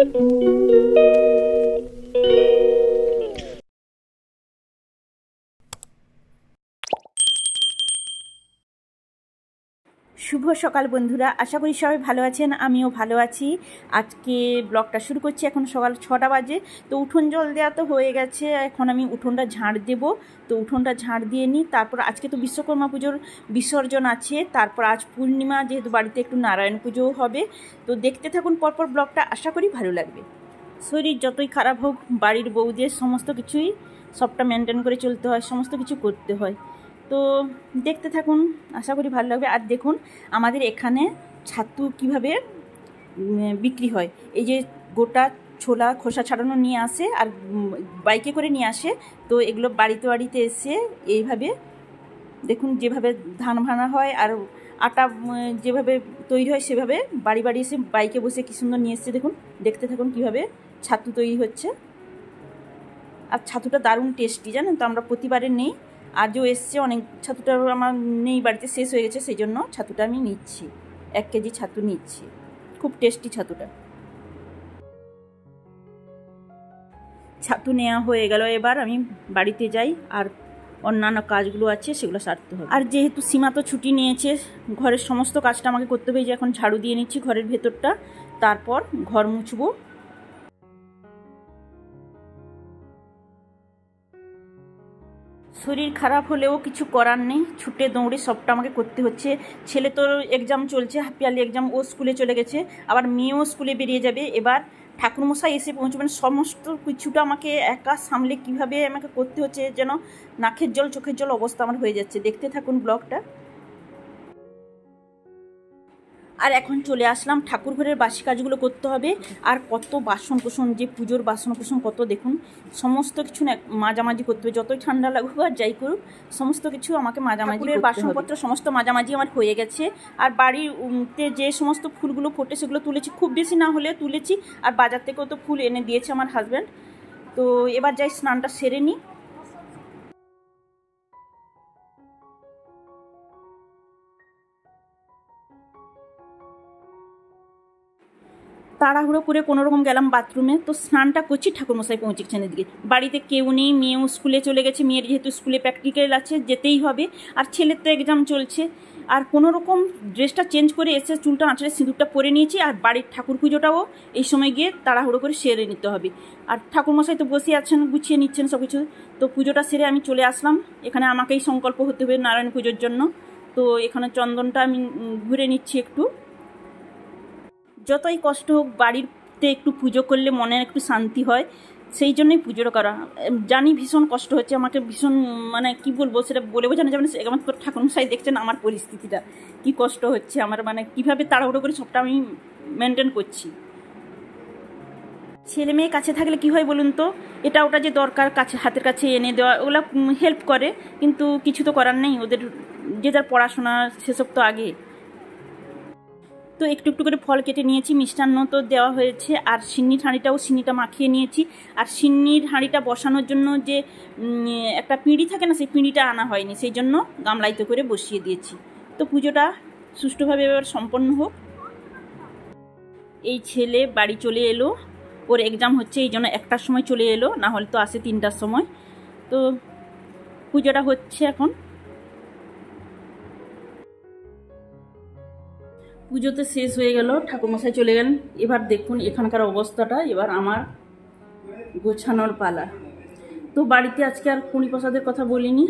শুভ সকাল বন্ধুরা, আশা করি সবাই ভালো আছেন। আমিও ভালো আছি। আজকে ব্লগটা শুরু করছি। এখন সকাল 6টা বাজে। তো উঠোন জল দেওয়া তো হয়ে গেছে, এখন আমি উঠোনটা ঝাড় দেব। তো উঠোনটা ঝাড় দিয়ে নিই। তারপর আজকে তো বিশ্বকর্মা পুজোর বিসর্জন আছে, তারপর আজ পূর্ণিমা, যেহেতু বাড়িতে একটু নারায়ণ পুজোও হবে। তো দেখতে থাকুন পরপর ব্লগটা, আশা করি ভালো লাগবে। শরীর যতই খারাপ হোক, বাড়ির বউদের সমস্ত কিছুই সবটা মেনটেন করে চলতে হয়, সমস্ত কিছু করতে হয়। তো দেখতে থাকুন, আশা করি ভালো লাগবে। আর দেখুন আমাদের এখানে ছাতু কিভাবে বিক্রি হয়। এই যে গোটা ছোলা খোসা ছাড়ানো নিয়ে আসে আর বাইকে করে নিয়ে আসে। তো এগুলো বাড়িতে বাড়িতে এসে এইভাবে দেখুন, যেভাবে ধান ভাঙা হয় আর আটা যেভাবে তৈরি হয় সেভাবে বাড়ি বাড়ি এসে বাইকে বসে কী সুন্দর নিয়ে এসছে। দেখুন, দেখতে থাকুন কীভাবে ছাতু তৈরি হচ্ছে। আর ছাতুটা দারুণ টেস্টি, জানেন তো। আমরা প্রতিবারে নেই, আজও এসছে অনেক। ছাতুটা আমার নেই বাড়িতে, শেষ হয়ে গেছে, সেই জন্য ছাতুটা আমি নিচ্ছি। 1 কেজি ছাতু নিচ্ছি। খুব টেস্টি ছাতুটা। ছাতু নেওয়া হয়ে গেল, এবার আমি বাড়িতে যাই আর অন্যান্য কাজগুলো আছে সেগুলো সারতে হবে। আর যেহেতু সীমা তো ছুটি নিয়েছে, ঘরের সমস্ত কাজটা আমাকে করতে হবে। যে এখন ঝাড়ু দিয়ে নিচ্ছি ঘরের ভেতরটা, তারপর ঘর মুছবো। শরীর খারাপ হলেও কিছু করার নেই, ছুটে দৌড়ে সবটা আমাকে করতে হচ্ছে। ছেলে তো এক্সাম চলছে, হাফ ইয়ারলি এক্সাম, ও স্কুলে চলে গেছে। আবার মেয়েও স্কুলে বেরিয়ে যাবে। এবার ঠাকুরমশাই এসে পৌঁছবেন, সমস্ত কিছুটা আমাকে একা সামলে কীভাবে আমাকে করতে হচ্ছে, যেন নাকের জল চোখের জল অবস্থা আমার হয়ে যাচ্ছে। দেখতে থাকুন ব্লগটা। আর এখন চলে আসলাম ঠাকুর ঘরের বাসি কাজগুলো করতে হবে। আর কত বাসন কোসন, যে পুজোর বাসন কোসন কত, দেখুন সমস্ত কিছু মাঝামাঝি করতে হবে। যতই ঠান্ডা লাগুক আর যাই করুক, সমস্ত কিছু আমাকে মাঝামাঝি। বাসনপত্র সমস্ত মাঝামাঝি আমার হয়ে গেছে। আর বাড়িতে যে সমস্ত ফুলগুলো ফোটে সেগুলো তুলেছি, খুব বেশি না হলে তুলেছি। আর বাজার থেকেও তো ফুল এনে দিয়েছে আমার হাজব্যান্ড। তো এবার যাই স্নানটা সেরে নিই। তাড়াহুড়ো করে কোনোরকম গেলাম বাথরুমে। তো স্নানটা করছি, ঠাকুরমশাই পৌঁছেছেন এদিকে। বাড়িতে কেউ নেই, মেয়েও স্কুলে চলে গেছে। মেয়ের যেহেতু স্কুলে প্র্যাকটিক্যাল আছে, যেতেই হবে। আর ছেলের তো এক্সাম চলছে। আর কোনোরকম ড্রেসটা চেঞ্জ করে এসে চুলটা আঁচড়ে সিঁদুরটা পরে নিয়েছি। আর বাড়ির ঠাকুর পুজোটাও এই সময় গিয়ে তাড়াহুড়ো করে সেরে নিতে হবে। আর ঠাকুরমশাই তো বসে আছেন, গুছিয়ে নিচ্ছেন সব কিছু। তো পুজোটা সেরে আমি চলে আসলাম। এখানে আমাকেই সংকল্প হতে হবে নারায়ণ পুজোর জন্য। তো এখানে চন্দনটা আমি ঘুরে নিচ্ছি একটু। যতই কষ্ট হোক, বাড়িতে একটু পুজো করলে মনে একটু শান্তি হয়, সেই জন্যই পুজোটা করা। জানি ভীষণ কষ্ট হচ্ছে আমাকে, ভীষণ মানে কি বলবো, সেটা বলে বোঝানো যাবে না। আমার ঠাকুরমশাই দেখছেন আমার পরিস্থিতিটা, কি কষ্ট হচ্ছে আমার, মানে কিভাবে তাড়াহুড়ো করে সবটা আমি মেনটেন করছি। ছেলে মেয়ে কাছে থাকলে কি হয় বলুন তো, এটা ওটা যে দরকার কাছে হাতের কাছে এনে দেওয়া, ওগুলো হেল্প করে। কিন্তু কিছু তো করার নেই, ওদের যে যার পড়াশোনা সেসব তো আগে। তো একটু একটু করে ফল কেটে নিয়েছি, মিষ্টান্ন তো দেওয়া হয়েছে। আর সিন্নির হাঁড়িটাও সিন্নিটা মাখিয়ে নিয়েছি। আর সিন্নির হাঁড়িটা বসানোর জন্য যে একটা পিঁড়ি থাকে না, সেই পিঁড়িটা আনা হয়নি, সেই জন্য গামলাইতে করে বসিয়ে দিয়েছি। তো পুজোটা সুষ্ঠুভাবে এবার সম্পন্ন হোক। এই ছেলে বাড়ি চলে এলো, ওর এক্সাম হচ্ছে, এই জন্য 1টার সময় চলে এলো, না হলে তো আসে 3টার সময়। তো পুজোটা হচ্ছে এখন। পুজোতে শেষ হয়ে গেল, ঠাকুরমশাই চলে গেলেন। এবার দেখুন এখানকার অবস্থাটা, এবার আমার গোছানোর পালা। তো বাড়িতে আজকে আর কুনি প্রসাদের কথা বলিনি।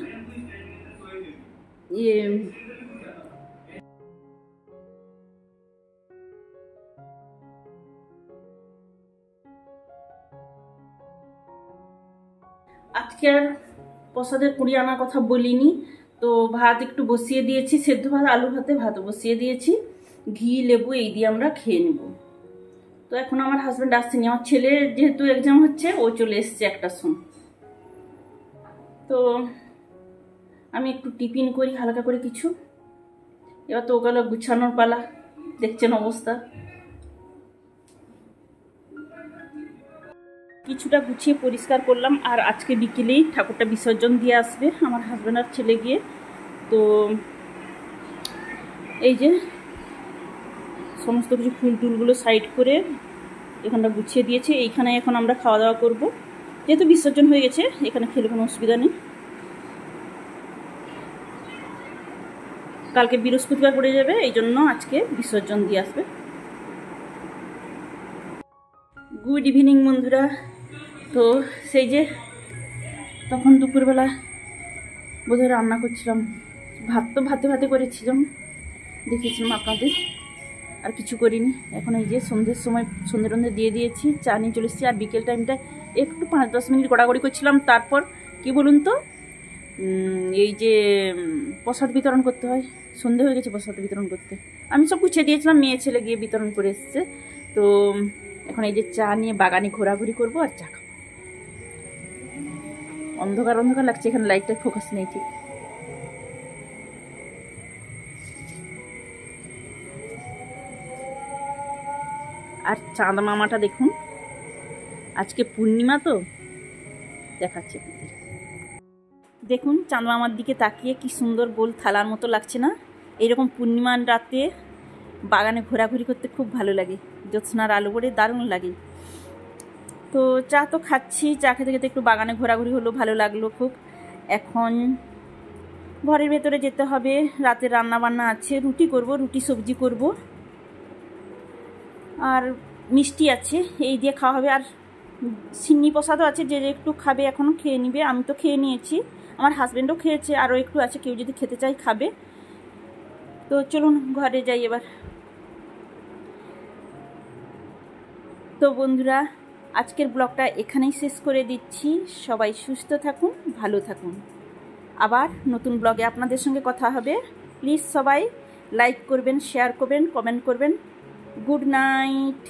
আজকে আর প্রসাদের কুড়ি আনার কথা বলিনি। তো ভাত একটু বসিয়ে দিয়েছি, সেদ্ধ ভাত, আলু ভাতে ভাত বসিয়ে দিয়েছি। ঘি লেবু এই দিয়ে আমরা খেয়ে নেব। তো এখন আমার হাজব্যান্ড আসছেনি, আমার ছেলে যেহেতু এক্সাম হচ্ছে, ও চলে এসছে 1টার সময়। তো আমি একটু টিফিন করি হালকা করে কিছু। এবার তো ওগুলো গুছানোর পালা, দেখছেন অবস্থা। কিছুটা গুছিয়ে পরিষ্কার করলাম। আর আজকে বিকেলেই ঠাকুরটা বিসর্জন দিয়ে আসবে আমার হাজব্যান্ড আর ছেলে গিয়ে। তো এই যে সমস্ত কিছু ফুল টুলগুলো সাইড করে এখানটা গুছিয়ে দিয়েছি। এইখানে এখন আমরা খাওয়া দাওয়া করব, যেহেতু বিসর্জন হয়ে গেছে এখানে খেলে কোনো অসুবিধা নেই। কালকে বৃহস্পতিবার পড়ে যাবে, এই জন্য আজকে বিসর্জন দিয়ে আসবে। গুড ইভিনিং বন্ধুরা। তো সেই যে তখন দুপুরবেলা বোধহয় রান্না করছিলাম, ভাত তো ভাতে করেছিলাম, দেখিয়েছিলাম আপনাদের, আর কিছু করিনি। এখন এই যে সন্ধ্যের সময় সন্ধ্যে দিয়ে দিয়েছি, চা নিয়ে চলে এসেছি। আর বিকেল টাইমটা একটু 5-10 মিনিট গোড়াগড়ি করছিলাম। তারপর কি বলুন তো, এই যে প্রসাদ বিতরণ করতে হয়, সন্ধে হয়ে গেছে প্রসাদ বিতরণ করতে। আমি সব গুছিয়ে দিয়েছিলাম, মেয়ে ছেলে গিয়ে বিতরণ করে এসছে। তো এখন এই যে চা নিয়ে বাগানে ঘোরাঘুরি করবো আর চা খাবো। অন্ধকার অন্ধকার লাগছে, এখানে লাইটটার ফোকাস নেই ঠিক। আর চাঁদ মামাটা দেখুন, আজকে পূর্ণিমা তো দেখাচ্ছে আপনাদের। দেখুন চাঁদ মামার দিকে তাকিয়ে কি সুন্দর গোল থালার মতো লাগছে না? এইরকম পূর্ণিমার রাতে বাগানে ঘোরাঘুরি করতে খুব ভালো লাগে, জ্যোৎস্নার আলো পড়ে দারুণ লাগে। তো চা তো খাচ্ছি, চা খেতে খেতে একটু বাগানে ঘোরাঘুরি হলো, ভালো লাগলো খুব। এখন ঘরের ভেতরে যেতে হবে, রাতে রান্না বান্না আছে, রুটি করব, রুটি সবজি করব, আর মিষ্টি আছে, এই দিয়ে খাওয়া হবে। আর সিন্নি প্রসাদও আছে, যে একটু খাবে এখনও খেয়ে নিবে। আমি তো খেয়ে নিয়েছি, আমার হাজব্যান্ডও খেয়েছে, আরও একটু আছে, কেউ যদি খেতে চায় খাবে। তো চলুন ঘরে যাই এবার। তো বন্ধুরা, আজকের ব্লগটা এখানেই শেষ করে দিচ্ছি। সবাই সুস্থ থাকুন, ভালো থাকুন। আবার নতুন ব্লগে আপনাদের সঙ্গে কথা হবে। প্লিজ সবাই লাইক করবেন, শেয়ার করবেন, কমেন্ট করবেন। Good night.